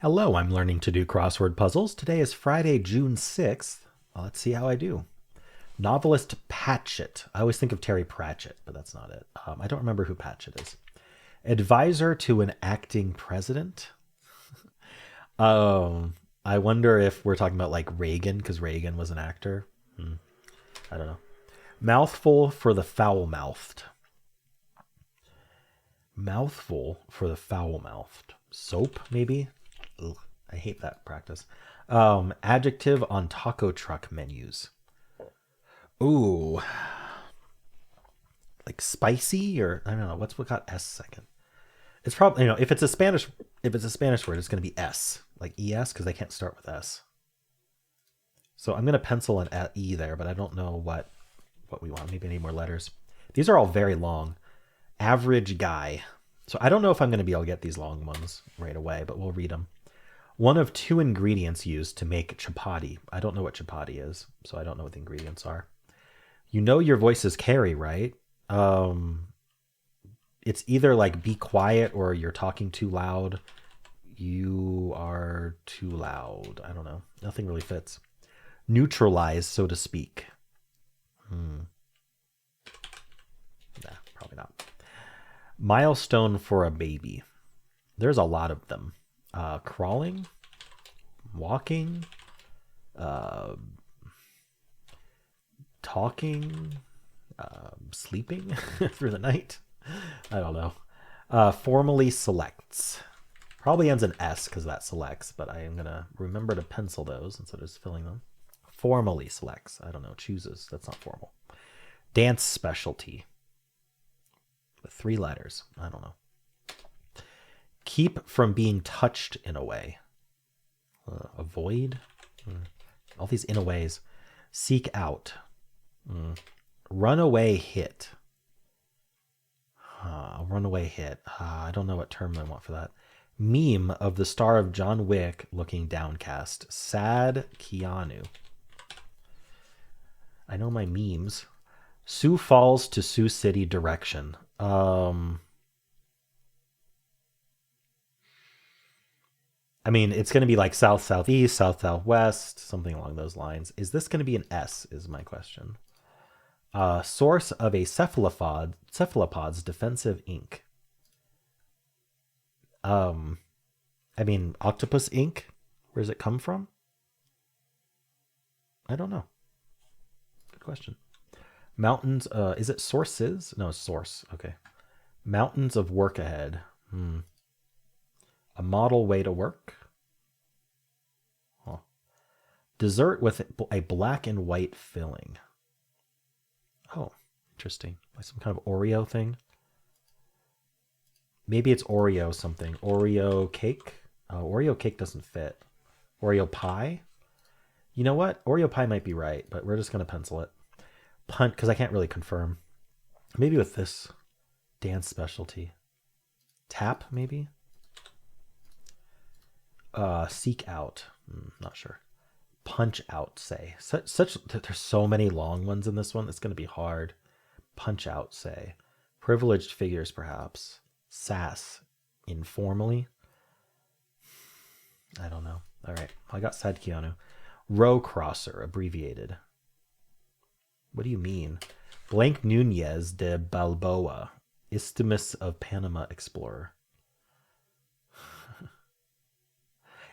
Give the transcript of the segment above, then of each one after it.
Hello, I'm learning to do crossword puzzles. Today is Friday, June 6th. Let's see how I do. Novelist Patchett. I always think of Terry Pratchett, but that's not it. I don't remember who Patchett is. Advisor to an acting president. I wonder if we're talking about like Reagan, because Reagan was an actor. I don't know. Mouthful for the foul-mouthed. Mouthful for the foul-mouthed. Soap, maybe? Ugh, I hate that practice. Adjective on taco truck menus. Ooh, like spicy, or I don't know. What got S second? It's probably, if it's a Spanish word, it's going to be S, like ES, because they can't start with S. So I'm going to pencil an E there, but I don't know what we want. Maybe I need more letters. These are all very long. Average guy. So I don't know if I'm going to be able to get these long ones right away, but we'll read them. One of two ingredients used to make chapati. I don't know what chapati is, so I don't know what the ingredients are. You know your voice is Carrie, right? It's either like be quiet or you're talking too loud. You are too loud. I don't know. Nothing really fits. Neutralize, so to speak. Nah, probably not. Milestone for a baby. There's a lot of them. Crawling, walking, talking, sleeping through the night. I don't know. Formally selects. Probably ends in S because that selects, but I am going to remember to pencil those instead of just filling them. Formally selects. I don't know. Chooses. That's not formal. Dance specialty. With 3 letters. I don't know. Keep from being touched in a way. Avoid. All these in a ways. Seek out. Runaway hit. Runaway hit. I don't know what term I want for that. Meme of the star of John Wick looking downcast. Sad Keanu. I know my memes. Sioux Falls to Sioux City direction. I mean, it's going to be like south, southeast, south, southwest, something along those lines. Is this going to be an S is my question. Source of a cephalopod's defensive ink. I mean, octopus ink? Where does it come from? I don't know. Good question. Mountains, is it sources? No, source. Okay. Mountains of work ahead. A model way to work. Dessert with a black and white filling. Oh, interesting. Like some kind of Oreo thing. Maybe it's Oreo something. Oreo cake? Oreo cake doesn't fit. Oreo pie? You know what? Oreo pie might be right, but we're just going to pencil it. Punt, because I can't really confirm. Maybe with this dance specialty. Tap, maybe? Seek out. Not sure. Punch out, say. There's so many long ones in this one. It's going to be hard. Punch out, say. Privileged figures, perhaps. Sass, informally. I don't know. All right. I got Sad Keanu. Row crosser, abbreviated. What do you mean? Blank Nunez de Balboa, Isthmus of Panama explorer.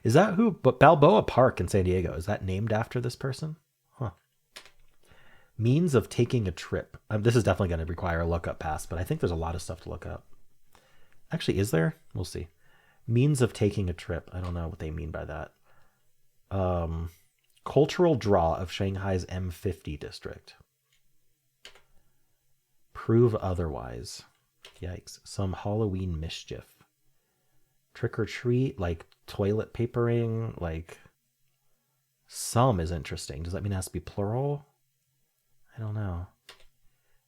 Is that who? But Balboa Park in San Diego, is that named after this person? Huh. Means of taking a trip. This is definitely going to require a lookup pass, but I think there's a lot of stuff to look up. Actually, is there? We'll see. Means of taking a trip. I don't know what they mean by that. Cultural draw of Shanghai's M50 district. Prove otherwise. Yikes. Some Halloween mischief. Trick or treat, like toilet papering, like some is interesting. Does that mean it has to be plural? I don't know.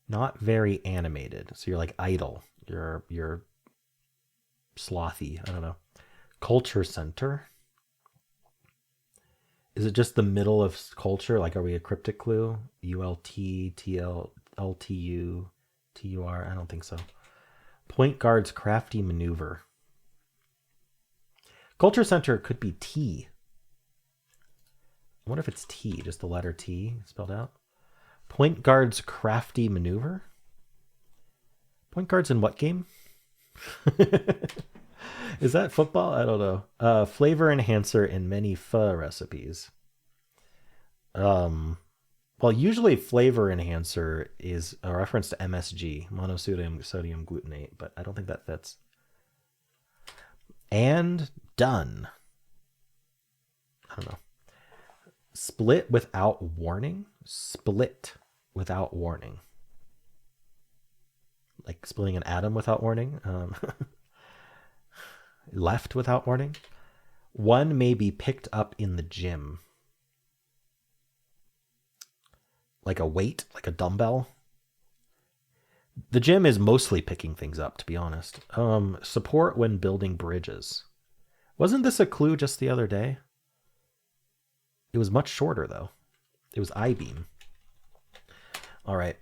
Not very animated. So you're like idle. You're slothy. I don't know. Culture center. Is it just the middle of culture? Like, are we a cryptic clue? ULT, TL, LTU, TUR? I don't think so. Point guard's crafty maneuver. Culture Center could be T. I wonder if it's T, just the letter T spelled out. Point Guard's Crafty Maneuver. Point Guard's in what game? Is that football? I don't know. Flavor enhancer in many pho recipes. Well, usually flavor enhancer is a reference to MSG, monosodium sodium glutamate, but I don't think that fits. And done. I don't know. Split without warning. Split without warning. Like splitting an atom without warning. Left without warning. One may be picked up in the gym. Like a weight, like a dumbbell. The gym is mostly picking things up, to be honest. Support when building bridges. Wasn't this a clue just the other day? It was much shorter, though. It was I-beam. All right.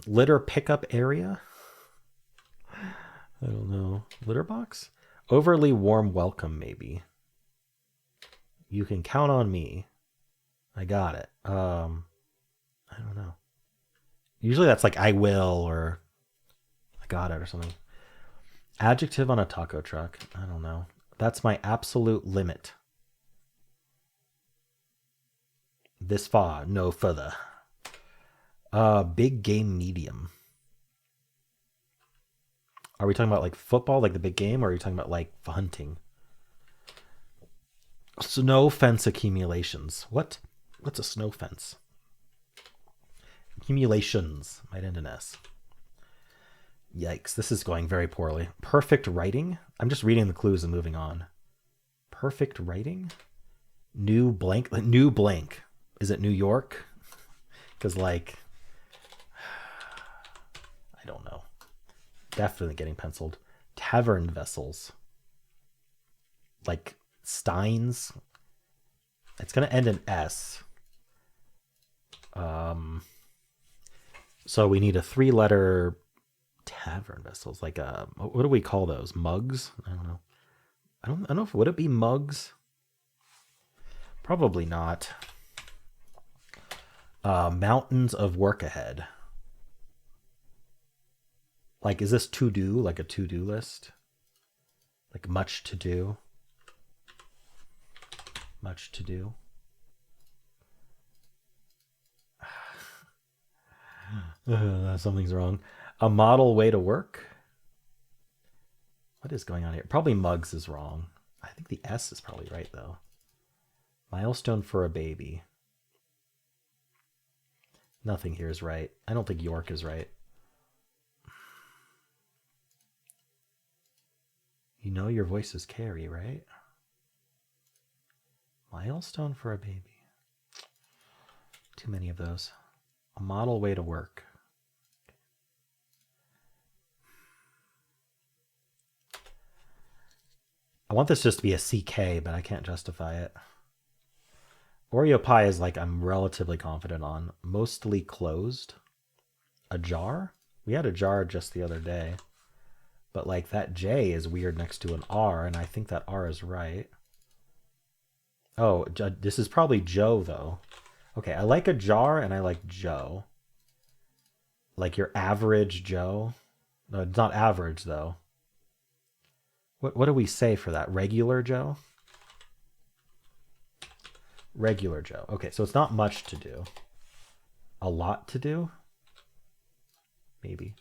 Litter pickup area. I don't know. Litter box? Overly warm welcome, maybe. You can count on me. I got it. I don't know. Usually that's like I will or I got it or something. Adjective on a taco truck. I don't know. That's my absolute limit. This far, no further. Big game medium. Are we talking about like football, like the big game, or are you talking about like hunting? Snow fence accumulations. What's a snow fence? Accumulations might end in S. Yikes, this is going very poorly. Perfect writing. I'm just reading the clues and moving on. Perfect writing. New blank. New blank. Is it New York? Because like, I don't know. Definitely getting penciled. Tavern vessels. Like steins. It's going to end in S. So we need a 3-letter tavern vessels. Like what do we call those? Mugs? I don't know. I don't know if would it be mugs? Probably not. Mountains of work ahead. Like, is this to do? Like a to-do list? Like much to do? Much to do? Something's wrong. A model way to work? What is going on here? Probably mugs is wrong. I think the S is probably right, though. Milestone for a baby. Nothing here is right. I don't think York is right. You know your voices carry, right? Milestone for a baby. Too many of those. A model way to work. I want this just to be a CK, but I can't justify it. Oreo pie is like I'm relatively confident on. Mostly closed. A jar? We had a jar just the other day. But like that J is weird next to an R, and I think that R is right. Oh, this is probably Joe, though. Okay, I like a jar, and I like Joe. Like your average Joe. No, it's not average, though. What do we say for that? Regular Joe? Regular Joe. Okay, so it's not much to do. A lot to do? Maybe.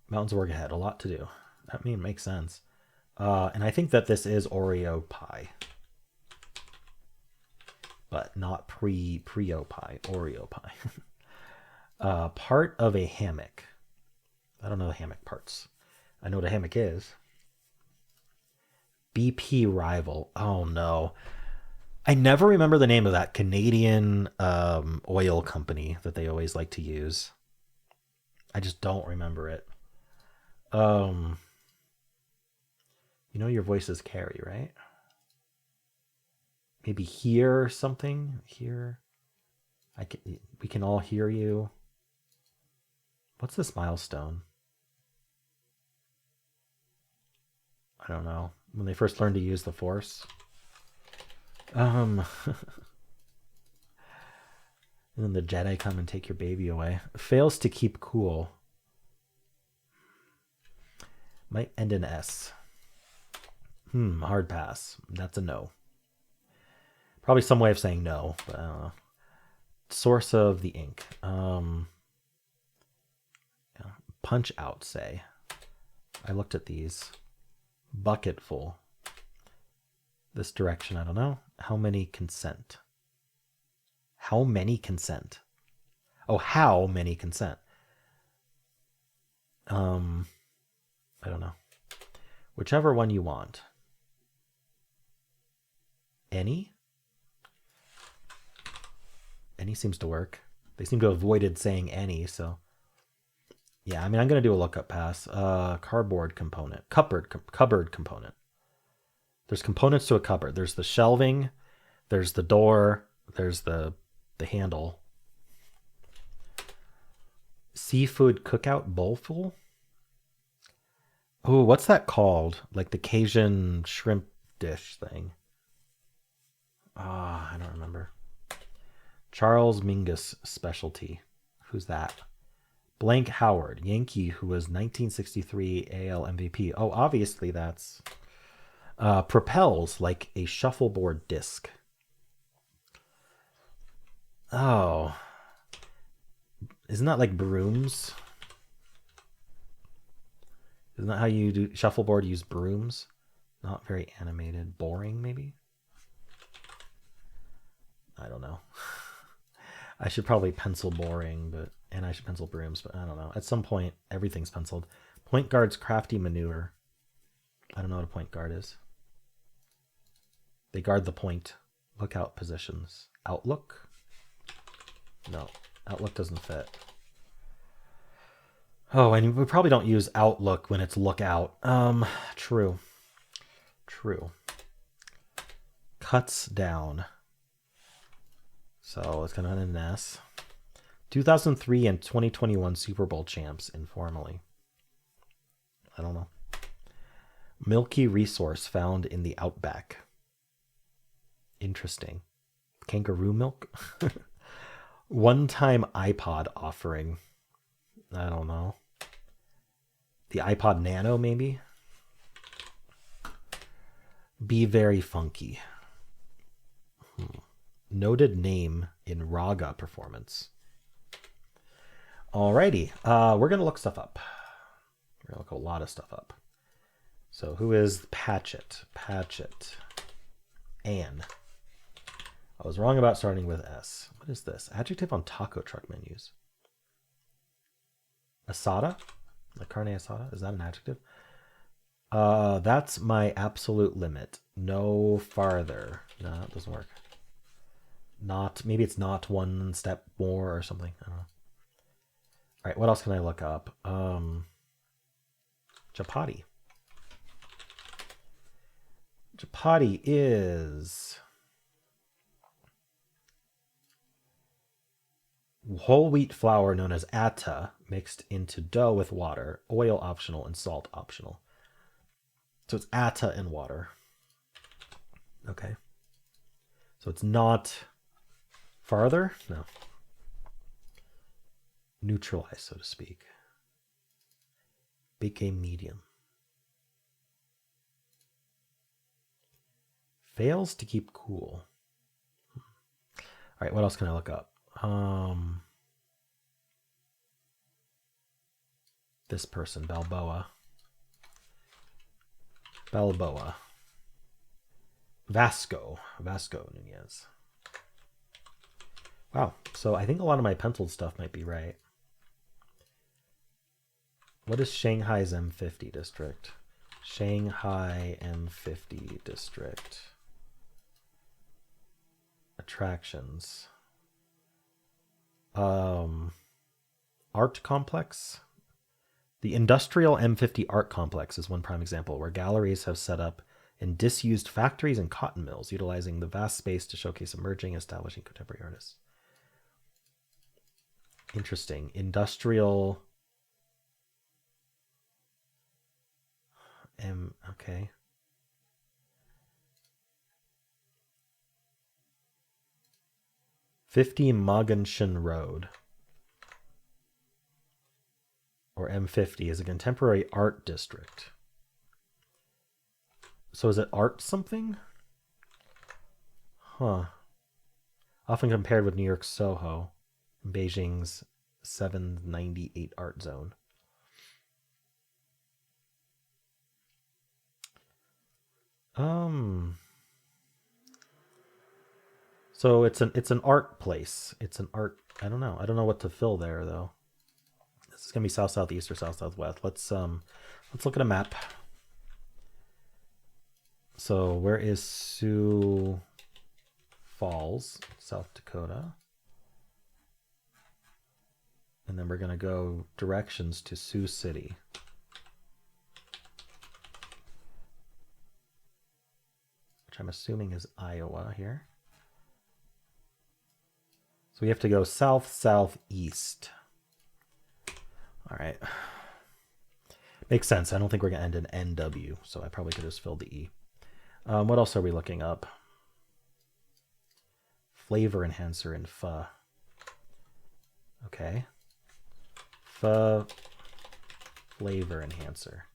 Mountains of work ahead. A lot to do. That makes sense. And I think that this is Oreo pie. But not pre-o pie. Oreo pie. Part of a hammock. I don't know the hammock parts. I know what a hammock is. BP rival. Oh no. I never remember the name of that Canadian oil company that they always like to use. I just don't remember it. You know your voices carry, right? Maybe hear something. Hear. We can all hear you. What's this milestone? I don't know. when they first learned to use the Force. And then the Jedi come and take your baby away. Fails to keep cool. Might end in S. Hard pass. That's a no. Probably some way of saying no, but I don't know. Source of the ink. Punch out, say. I looked at these. Bucket full. This direction, I don't know. How many consent? How many consent? Oh, how many consent? I don't know. Whichever one you want. Any? Any seems to work. They seem to have avoided saying any, so. Yeah, I mean, I'm going to do a lookup pass. Cardboard component. Cupboard component. There's components to a cupboard. There's the shelving. There's the door. There's the handle. Seafood cookout bowlful? Oh, what's that called? Like the Cajun shrimp dish thing. I don't remember. Charles Mingus specialty. Who's that? Blank Howard, Yankee, who was 1963 AL MVP. Oh, obviously that's propels like a shuffleboard disc. Oh, isn't that like brooms? Isn't that how you do shuffleboard? Use brooms? Not very animated. Boring, maybe? I don't know. I should probably pencil boring, and I should pencil brooms, but I don't know. At some point, everything's penciled. Point guard's crafty maneuver. I don't know what a point guard is. They guard the point. Lookout positions. Outlook? No, Outlook doesn't fit. Oh, and we probably don't use Outlook when it's lookout. True. Cuts down. So it's going to end in an S. 2003 and 2021 Super Bowl champs informally. I don't know. Milky resource found in the outback. Interesting. Kangaroo milk? One-time iPod offering. I don't know. The iPod Nano, maybe? Be very funky. Noted name in Raga performance. Alrighty. We're going to look stuff up. We're going to look a lot of stuff up. So who is Patchett? Patchett. Anne. I was wrong about starting with S. What is this? Adjective on taco truck menus. Asada? Like carne asada? Is that an adjective? That's my absolute limit. No farther. No, that doesn't work. Not, maybe it's not one step more or something. I don't know. All right, what else can I look up? Chapati. Chapati is whole wheat flour known as atta mixed into dough with water, oil optional, and salt optional. So it's atta and water. Okay. So it's not farther? No. Neutralized, so to speak. Bake a medium. Fails to keep cool. All right, what else can I look up? This person, Balboa. Vasco Nunez. Wow, so I think a lot of my penciled stuff might be right. What is Shanghai's M50 district? Shanghai M50 district. Attractions. Art complex. The industrial M50 art complex is one prime example where galleries have set up in disused factories and cotton mills, utilizing the vast space to showcase emerging, establishing contemporary artists. Interesting. Industrial. Okay. 50 Mogontian Road, or M50, is a contemporary art district. So is it art something? Huh. Often compared with New York's Soho, Beijing's 798 art zone. So it's an art place. It's an art. I don't know. I don't know what to fill there though. This is gonna be south southeast or south southwest. Let's look at a map. So where is Sioux Falls, South Dakota? And then we're gonna go directions to Sioux City. Which I'm assuming is Iowa here. So we have to go south, southeast. All right. Makes sense. I don't think we're going to end in NW, so I probably could just fill the E. What else are we looking up? Flavor enhancer in pho. Okay. Pho flavor enhancer.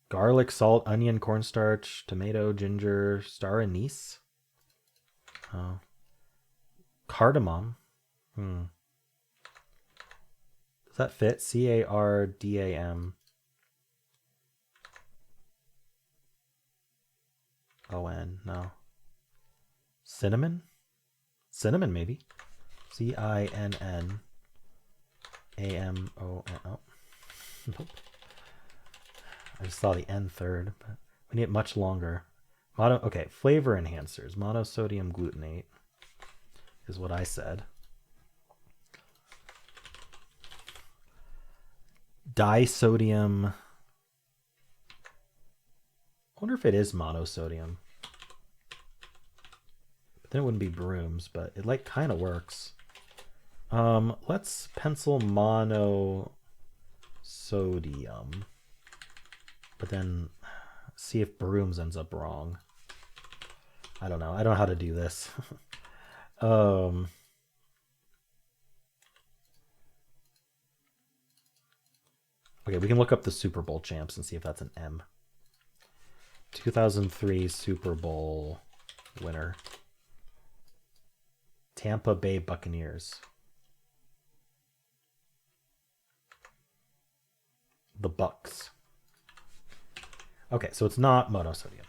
Garlic, salt, onion, cornstarch, tomato, ginger, star anise. Cardamom. Does that fit? Cardam. ON. No. Cinnamon? Cinnamon, maybe. CINNAMON. Oh, nope. I just saw the N third, but we need it much longer. Okay, flavor enhancers. Monosodium glutamate is what I said. Disodium. I wonder if it is monosodium. But then it wouldn't be brooms, but it like kind of works. Let's pencil monosodium. But then see if brooms ends up wrong. I don't know. I don't know how to do this. Okay, we can look up the Super Bowl champs and see if that's an M. 2003 Super Bowl winner. Tampa Bay Buccaneers. The Bucks. Okay, so it's not monosodium.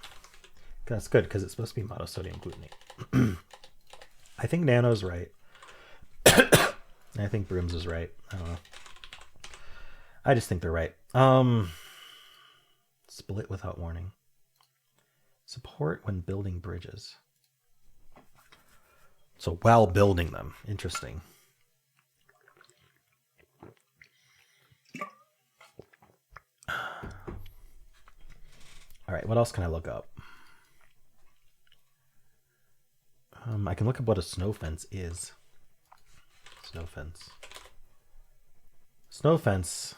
That's good because it's supposed to be monosodium glutamate. I think Nano's right. I think Brooms is right. I don't know. I just think they're right. Split without warning. Support when building bridges. So while building them. Interesting. All right, what else can I look up? I can look up what a snow fence is. Snow fence. Snow fence,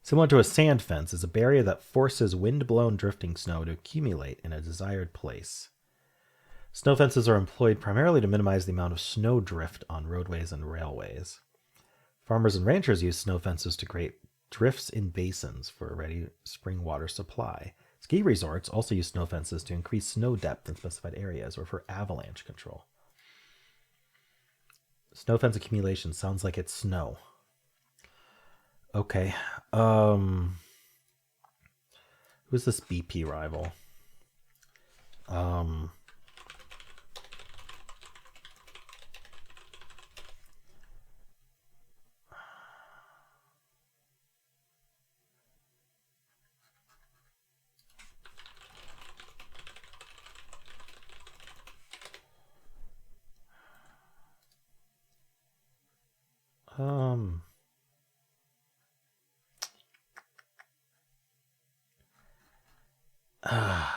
similar to a sand fence, is a barrier that forces wind-blown drifting snow to accumulate in a desired place. Snow fences are employed primarily to minimize the amount of snow drift on roadways and railways. Farmers and ranchers use snow fences to create drifts in basins for a ready spring water supply. Ski resorts also use snow fences to increase snow depth in specified areas or for avalanche control. Snow fence accumulation sounds like it's snow. Okay. Who's this BP rival?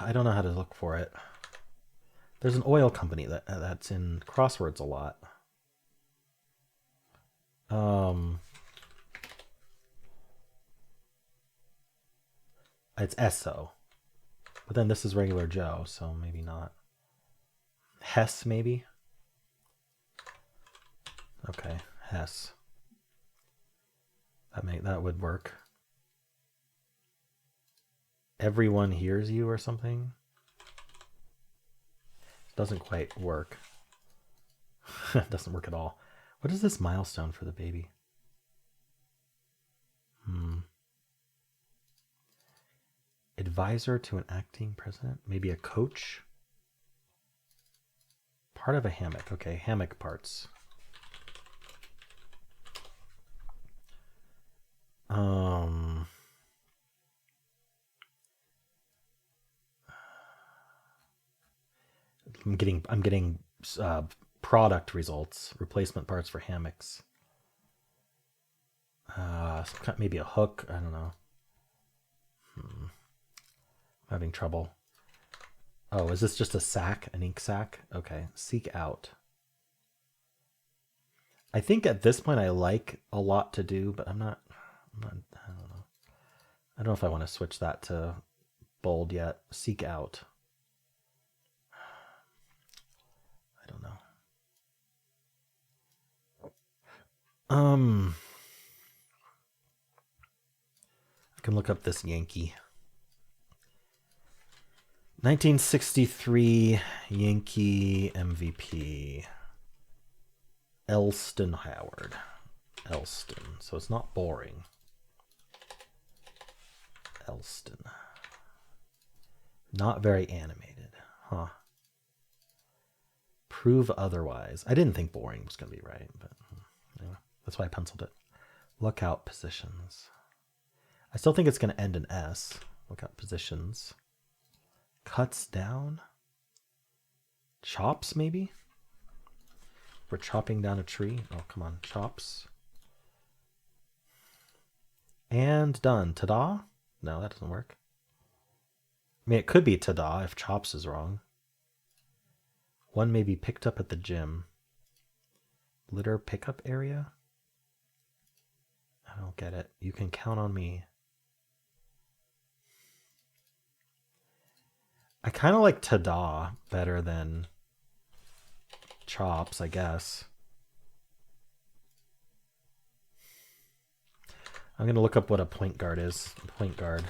I don't know how to look for it. There's an oil company that's in Crosswords a lot. It's Esso. But then this is regular Joe, so maybe not. Hess, maybe? Okay, Hess. That would work. Everyone hears you or something? Doesn't quite work. It doesn't work at all. What is this milestone for the baby? Advisor to an acting president? Maybe a coach? Part of a hammock. Okay, hammock parts. I'm getting product results, replacement parts for hammocks. Maybe a hook. I don't know. I'm having trouble. Oh, is this just a sack, an ink sack? Okay, seek out. I think at this point I like a lot to do, but I don't know. I don't know if I want to switch that to bold yet. Seek out. I don't know. I can look up this Yankee. 1963 Yankee MVP. Elston Howard. Elston. So it's not boring. Elston. Not very animated. Huh. Prove otherwise. I didn't think boring was going to be right, but anyway, that's why I penciled it. Lookout positions. I still think it's going to end in S. Lookout positions. Cuts down. Chops, maybe? We're chopping down a tree. Oh, come on. Chops. And done. Ta-da? No, that doesn't work. I mean, it could be ta-da if chops is wrong. One may be picked up at the gym. Litter pickup area? I don't get it. You can count on me. I kind of like ta-da better than chops, I guess. I'm going to look up what a point guard is. Point guard.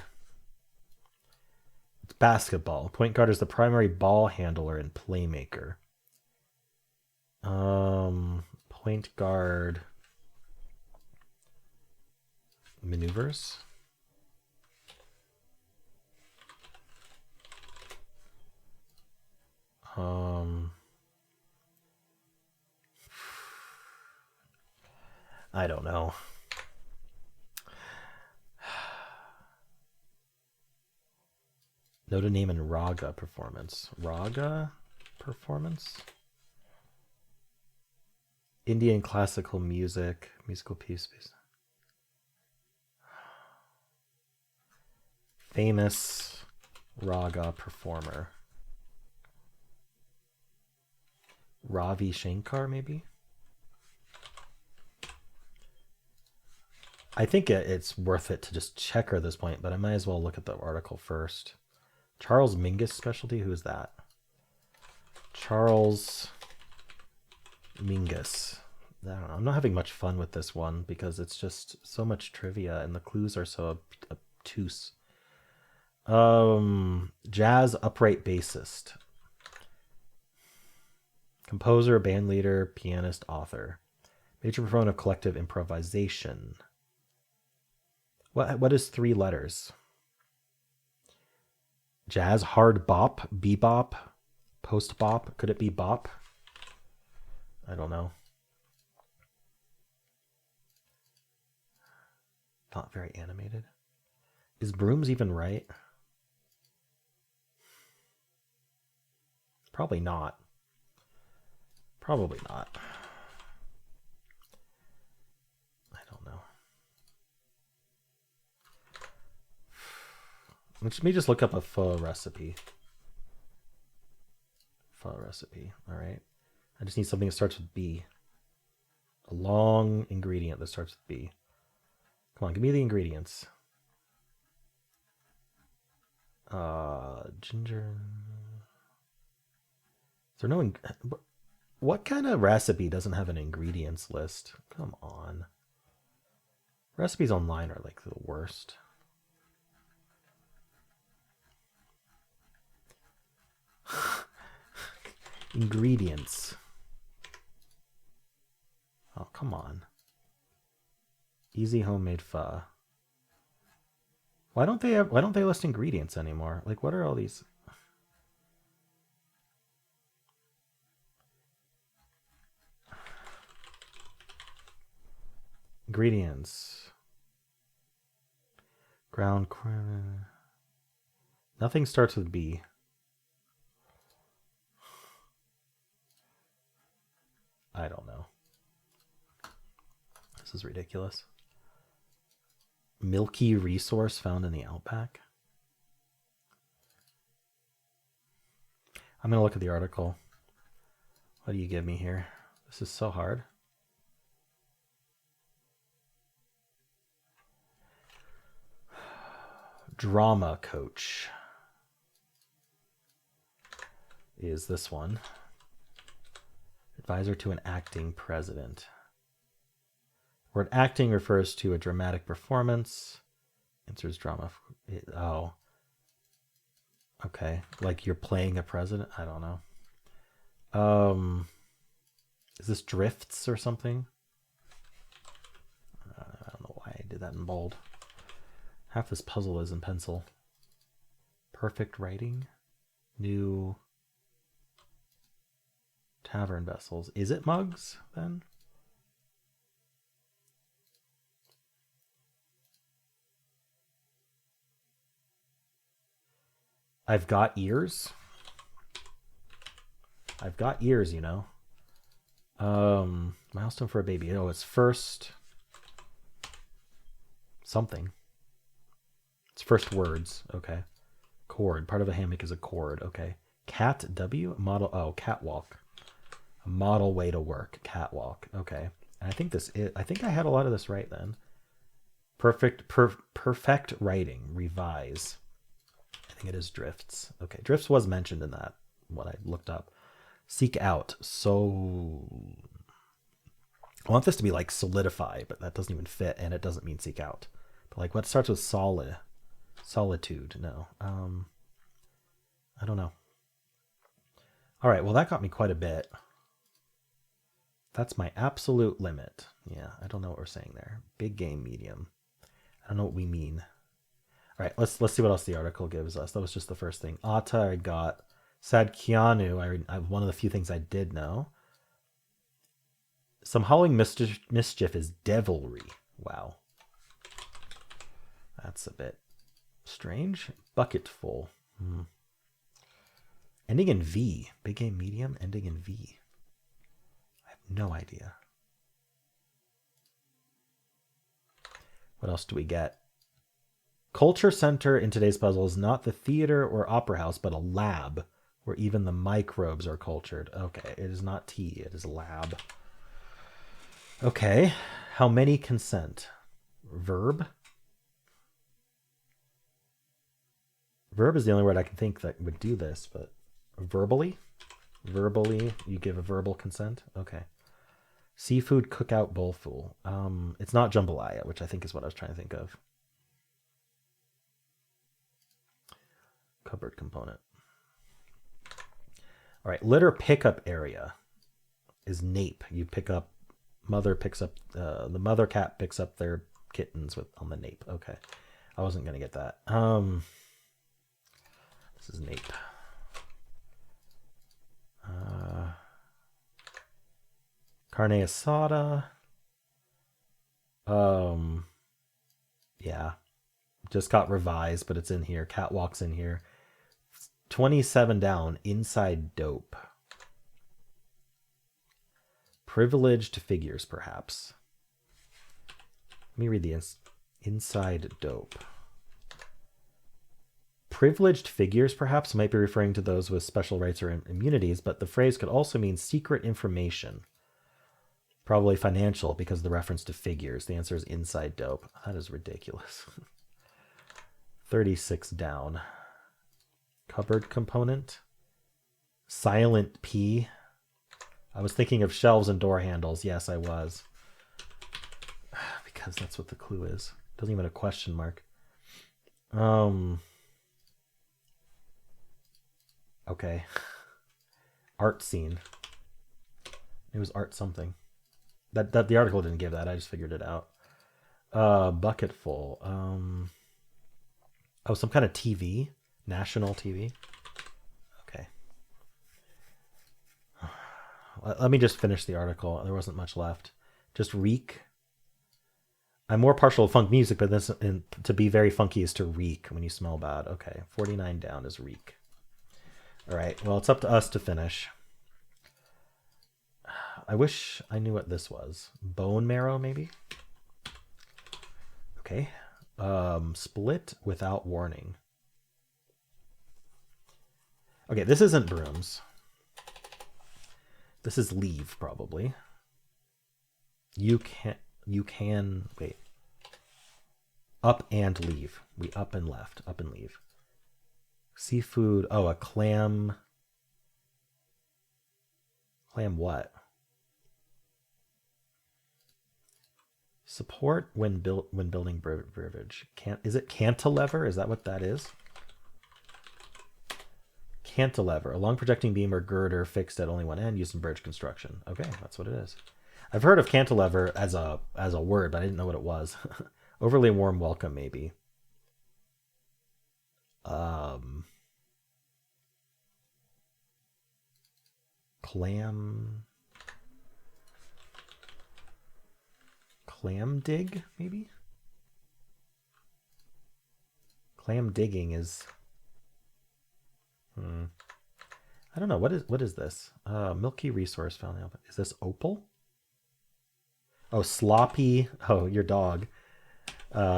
It's basketball. Point guard is the primary ball handler and playmaker. Point guard maneuvers. I don't know. Note a name in raga performance. Raga performance? Indian classical music. Musical piece. Famous raga performer. Ravi Shankar, maybe? I think it's worth it to just check her at this point, but I might as well look at the article first. Charles Mingus specialty? Who is that? Charles Mingus. I don't know. I'm not having much fun with this one because it's just so much trivia and the clues are so obtuse. Jazz upright bassist. Composer, bandleader, pianist, author. Major proponent of collective improvisation. What is 3 letters? Jazz, hard bop, bebop, post bop. Could it be bop? I don't know. Not very animated. Is brooms even right? Probably not. Probably not. I don't know. Let me just look up a pho recipe. Pho recipe. All right. I just need something that starts with B. A long ingredient that starts with B. Come on, give me the ingredients. Ginger. Is there no... What kind of recipe doesn't have an ingredients list? Come on. Recipes online are like the worst. Ingredients. Oh, come on. Easy homemade pho. Why don't they list ingredients anymore? Like, what are all these? Ingredients. Ground corn. Nothing starts with B. I don't know. This is ridiculous. Milky resource found in the outback. I'm going to look at the article. What do you give me here? This is so hard. Drama coach is this one. Advisor to an acting president. Word acting refers to a dramatic performance. Answers drama. Oh. Okay. Like you're playing a president? I don't know. Is this drifts or something? I don't know why I did that in bold. Half this puzzle is in pencil. Perfect writing. New tavern vessels. Is it mugs then? I've got ears. I've got ears, you know. Milestone for a baby. Oh, it's first something. It's first words. Okay. Cord. Part of a hammock is a cord. Okay. Cat W. Model. Oh, catwalk. A model way to work. Catwalk. Okay. And I think I think I had a lot of this right then. Perfect writing. Revise. I think it is drifts. Okay. Drifts was mentioned in that, what I looked up. Seek out. So I want this to be like solidify, but that doesn't even fit, and it doesn't mean seek out. But like what starts with solid? Solitude. No. I don't know. All right. Well, that got me quite a bit. That's my absolute limit. Yeah. I don't know what we're saying there. Big game, medium. I don't know what we mean. All right. Let's see what else the article gives us. That was just the first thing. Ata, I got. Sad Keanu. I one of the few things I did know. Some howling mischief is devilry. Wow. That's a bit strange. Bucketful. Ending in V. Big game, medium, ending in V. I have no idea. What else do we get? Culture center in today's puzzle is not the theater or opera house, but a lab where even the microbes are cultured. Okay, it is not tea, it is lab. Okay, how many consent? Verb? Verb is the only word I can think that would do this, but verbally? Verbally, you give a verbal consent? Okay. Seafood cookout bowlful. It's not jambalaya, which I think is what I was trying to think of. Cupboard component. All right, litter pickup area is nape. You pick up, mother picks up, the mother cat picks up their kittens on the nape. Okay, I wasn't gonna get that. This is nape. Carne asada. Yeah, just got revised, but it's in here. Catwalk's in here. 27 down. Inside dope. Privileged figures, perhaps. Let me read the inside dope. Privileged figures, perhaps, might be referring to those with special rights or immunities, but the phrase could also mean secret information. Probably financial, because of the reference to figures. The answer is inside dope. That is ridiculous. 36 down. Cupboard component. Silent P. I was thinking of shelves and door handles. Yes, I was. Because that's what the clue is. Doesn't even have a question mark. Okay. Art scene. It was art something. That the article didn't give that. I just figured it out. Bucket full. Oh, some kind of TV. National TV. Okay. Let me just finish the article. There wasn't much left. Just reek. I'm more partial to funk music, but this to be very funky is to reek when you smell bad. Okay, 49 down is reek. All right, well, it's up to us to finish. I wish I knew what this was. Bone marrow, maybe? Okay. Split without warning. Okay, this isn't brooms. This is leave, probably. You can, wait. Up and leave. We up and left. Up and leave. Seafood. Oh, a clam. Clam what? Support when building beverage. Is it cantilever? Is that what that is? Cantilever, a long projecting beam or girder fixed at only one end, used in bridge construction. Okay, that's what it is. I've heard of cantilever as a word, but I didn't know what it was. Overly warm welcome, maybe. Clam dig, maybe? Clam digging is... I don't know. What is this? Milky resource found. Is this opal? Oh, sloppy. Oh, your dog.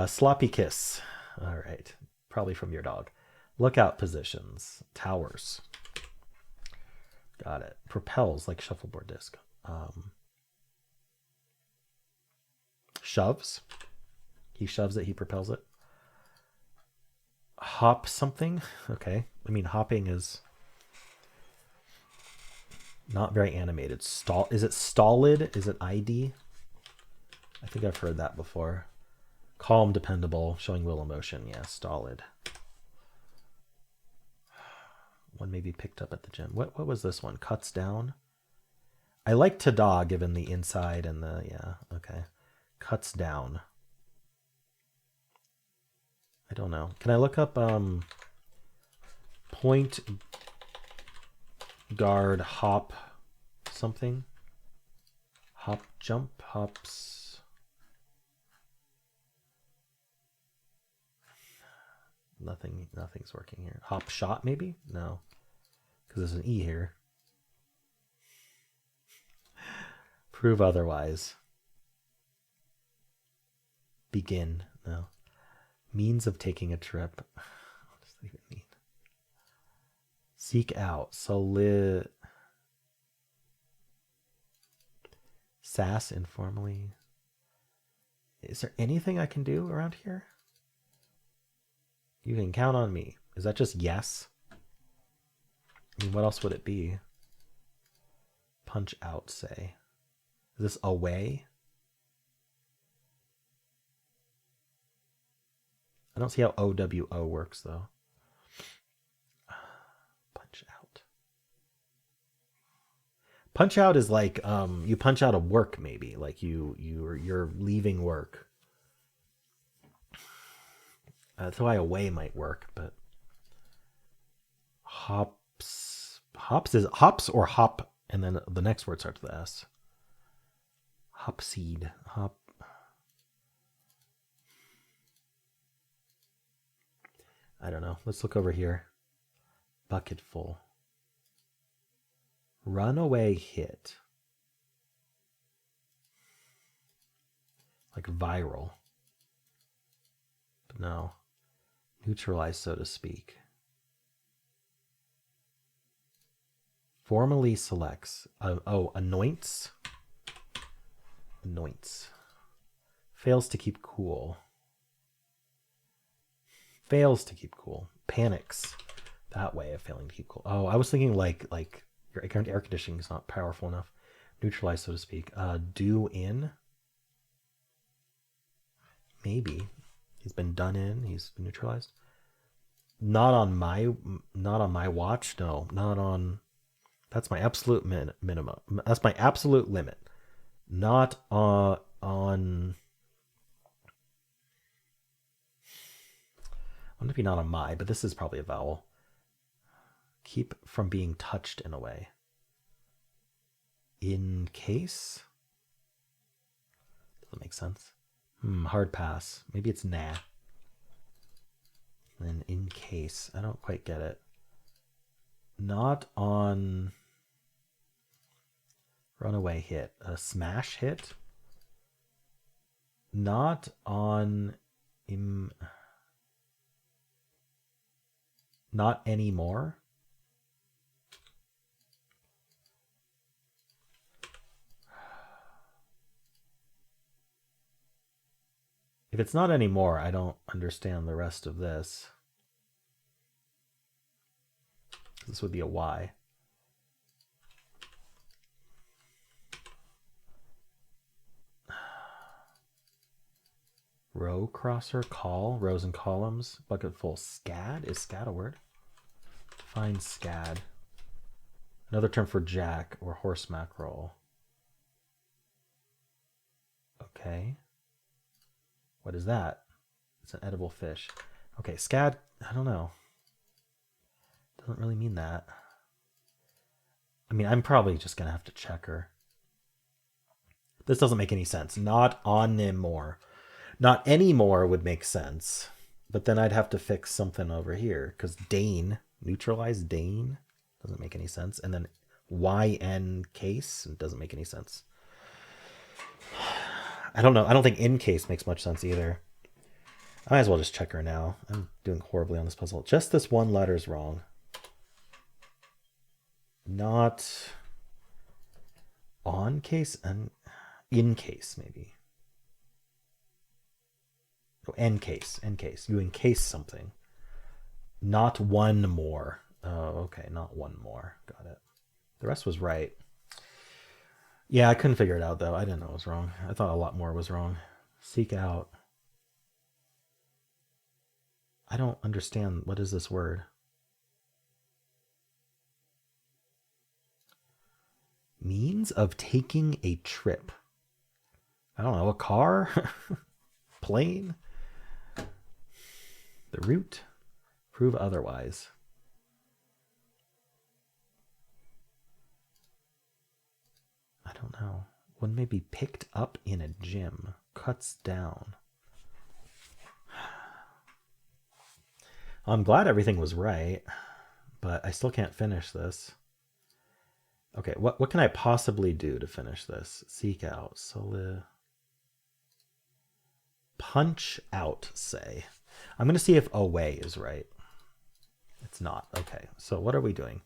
Sloppy kiss. All right. Probably from your dog. Lookout positions. Towers. Got it. Propels like shuffleboard disc. Shoves. He shoves it. He propels it. Hop something. Okay. I mean, hopping is not very animated. Is it stolid? Is it ID? I think I've heard that before. Calm, dependable, showing real emotion. Yeah, stolid. One maybe picked up at the gym. What was this one? Cuts down. I like tada given the inside and the, yeah, okay. Cuts down. I don't know. Can I look up point guard hop something? Hop jump hops. Nothing's working here. Hop shot maybe? No. Because there's an E here. Prove otherwise. Begin. No. Means of taking a trip. What does that even mean? Seek out. Sass informally. Is there anything I can do around here? You can count on me. Is that just yes? I mean, what else would it be? Punch out, say. Is this away? I don't see how OWO works, though. Punch out. Punch out is like you punch out of work, maybe. Like you're leaving work. That's why away might work, but hops is hops or hop, and then the next word starts with S. Hop seed. Hop. I don't know. Let's look over here. Bucket full. Runaway hit. Like viral. But no. Neutralize, so to speak. Formally selects. Anoints. Anoints. Fails to keep cool. Fails to keep cool. Panics. that way of failing to keep cool. Oh, I was thinking like your air conditioning is not powerful enough. Neutralize, so to speak. Do in. Maybe. He's been done in. He's been neutralized. Not on my watch. No, not on. That's my absolute minimum. That's my absolute limit. Not on. I wonder if not on my, but this is probably a vowel. Keep from being touched in a way. In case? Doesn't make sense. Hard pass. Maybe it's nah. And then in case. I don't quite get it. Not on runaway hit. A smash hit. Not on not anymore. If it's not anymore, I don't understand the rest of this. This would be a Y. Row crosser, call, rows and columns, bucket full. Scad? Is scad a word? Define scad. Another term for jack or horse mackerel. Okay. What is that? It's an edible fish. Okay, scad, I don't know. Doesn't really mean that. I mean, I'm probably just going to have to check her. This doesn't make any sense. Not anymore. Not anymore would make sense. But then I'd have to fix something over here. Because Dane, neutralize Dane, doesn't make any sense. And then YN case, it doesn't make any sense. I don't know. I don't think in case makes much sense either. I might as well just check her now. I'm doing horribly on this puzzle. Just this one letter is wrong. Not on case and in case, maybe. Oh, in case. You encase something. Not one more. Oh, okay. Not one more. Got it. The rest was right. Yeah, I couldn't figure it out, though. I didn't know it was wrong. I thought a lot more was wrong. Seek out. I don't understand. What is this word? Means of taking a trip. I don't know. A car? Plane? The route? Prove otherwise. I don't know. One may be picked up in a gym. Cuts down. I'm glad everything was right, but I still can't finish this. Okay, what can I possibly do to finish this? Seek out. Punch out, say. I'm going to see if away is right. It's not. Okay, so what are we doing?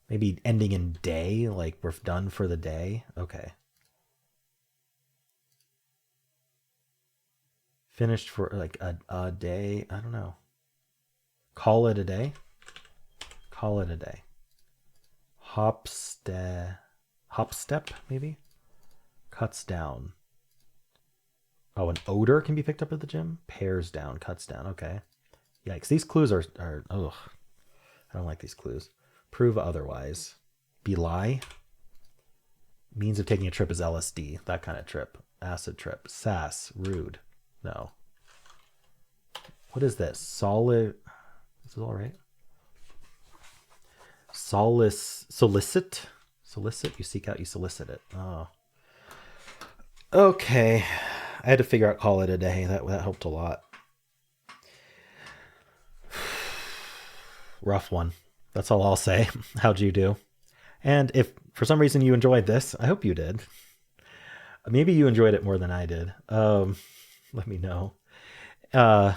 Maybe ending in day, like we're done for the day. Okay. Finished for like a day. I don't know. Call it a day. Call it a day. Hop step, maybe? Cuts down. Oh, an odor can be picked up at the gym? Pares down, cuts down. Okay. Yikes. These clues are ugh. I don't like these clues. Prove otherwise. Belie. Means of taking a trip is LSD. That kind of trip. Acid trip. Sass. Rude. No. What is this? Solid. Is this all right? Solicit. Solicit. You seek out, you solicit it. Oh. Okay. I had to figure out call it a day. That helped a lot. Rough one. That's all I'll say. How'd you do? And if for some reason you enjoyed this, I hope you did. Maybe you enjoyed it more than I did. Let me know. Then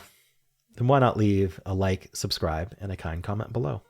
why not leave a like, subscribe, and a kind comment below.